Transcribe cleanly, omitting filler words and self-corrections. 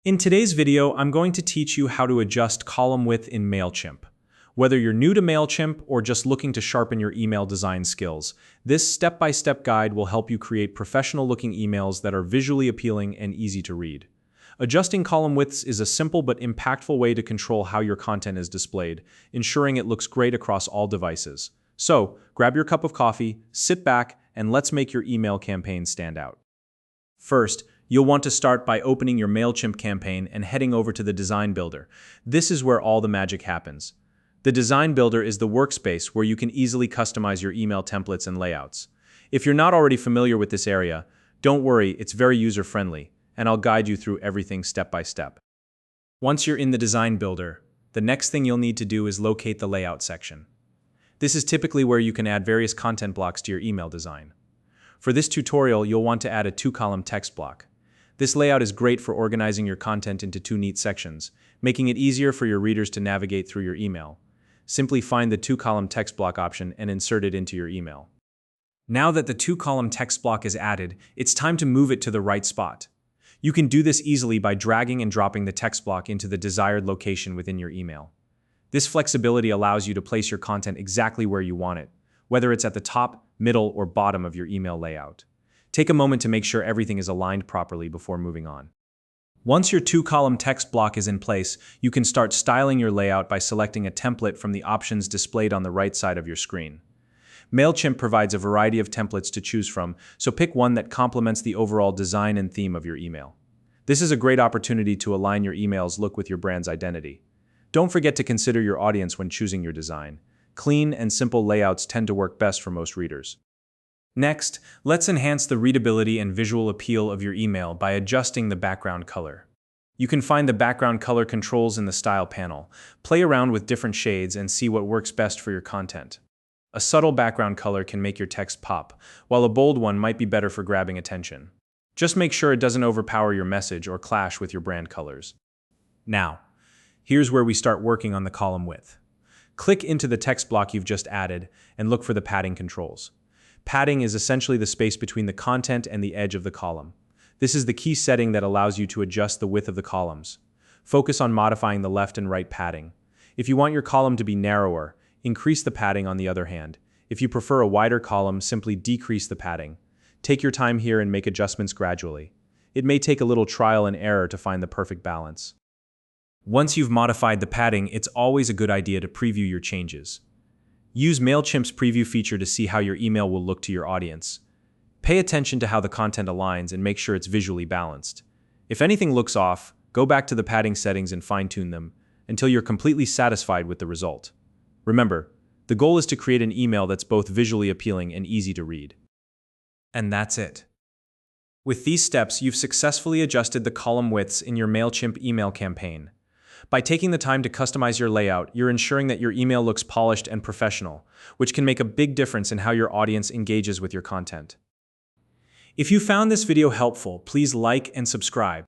In today's video, I'm going to teach you how to adjust column width in Mailchimp. Whether you're new to Mailchimp or just looking to sharpen your email design skills, this step-by-step guide will help you create professional-looking emails that are visually appealing and easy to read. Adjusting column widths is a simple but impactful way to control how your content is displayed, ensuring it looks great across all devices. So, grab your cup of coffee, sit back, and let's make your email campaign stand out. First, you'll want to start by opening your Mailchimp campaign and heading over to the Design Builder. This is where all the magic happens. The Design Builder is the workspace where you can easily customize your email templates and layouts. If you're not already familiar with this area, don't worry, it's very user-friendly, and I'll guide you through everything step by step. Once you're in the Design Builder, the next thing you'll need to do is locate the Layout section. This is typically where you can add various content blocks to your email design. For this tutorial, you'll want to add a 2-column text block. This layout is great for organizing your content into 2 neat sections, making it easier for your readers to navigate through your email. Simply find the 2-column text block option and insert it into your email. Now that the 2-column text block is added, it's time to move it to the right spot. You can do this easily by dragging and dropping the text block into the desired location within your email. This flexibility allows you to place your content exactly where you want it, whether it's at the top, middle, or bottom of your email layout. Take a moment to make sure everything is aligned properly before moving on. Once your 2-column text block is in place, you can start styling your layout by selecting a template from the options displayed on the right side of your screen. Mailchimp provides a variety of templates to choose from, so pick one that complements the overall design and theme of your email. This is a great opportunity to align your email's look with your brand's identity. Don't forget to consider your audience when choosing your design. Clean and simple layouts tend to work best for most readers. Next, let's enhance the readability and visual appeal of your email by adjusting the background color. You can find the background color controls in the Style panel. Play around with different shades and see what works best for your content. A subtle background color can make your text pop, while a bold one might be better for grabbing attention. Just make sure it doesn't overpower your message or clash with your brand colors. Now, here's where we start working on the column width. Click into the text block you've just added and look for the padding controls. Padding is essentially the space between the content and the edge of the column. This is the key setting that allows you to adjust the width of the columns. Focus on modifying the left and right padding. If you want your column to be narrower, increase the padding on the other hand. If you prefer a wider column, simply decrease the padding. Take your time here and make adjustments gradually. It may take a little trial and error to find the perfect balance. Once you've modified the padding, it's always a good idea to preview your changes. Use Mailchimp's preview feature to see how your email will look to your audience. Pay attention to how the content aligns and make sure it's visually balanced. If anything looks off, go back to the padding settings and fine-tune them until you're completely satisfied with the result. Remember, the goal is to create an email that's both visually appealing and easy to read. And that's it. With these steps, you've successfully adjusted the column widths in your Mailchimp email campaign. By taking the time to customize your layout, you're ensuring that your email looks polished and professional, which can make a big difference in how your audience engages with your content. If you found this video helpful, please like and subscribe.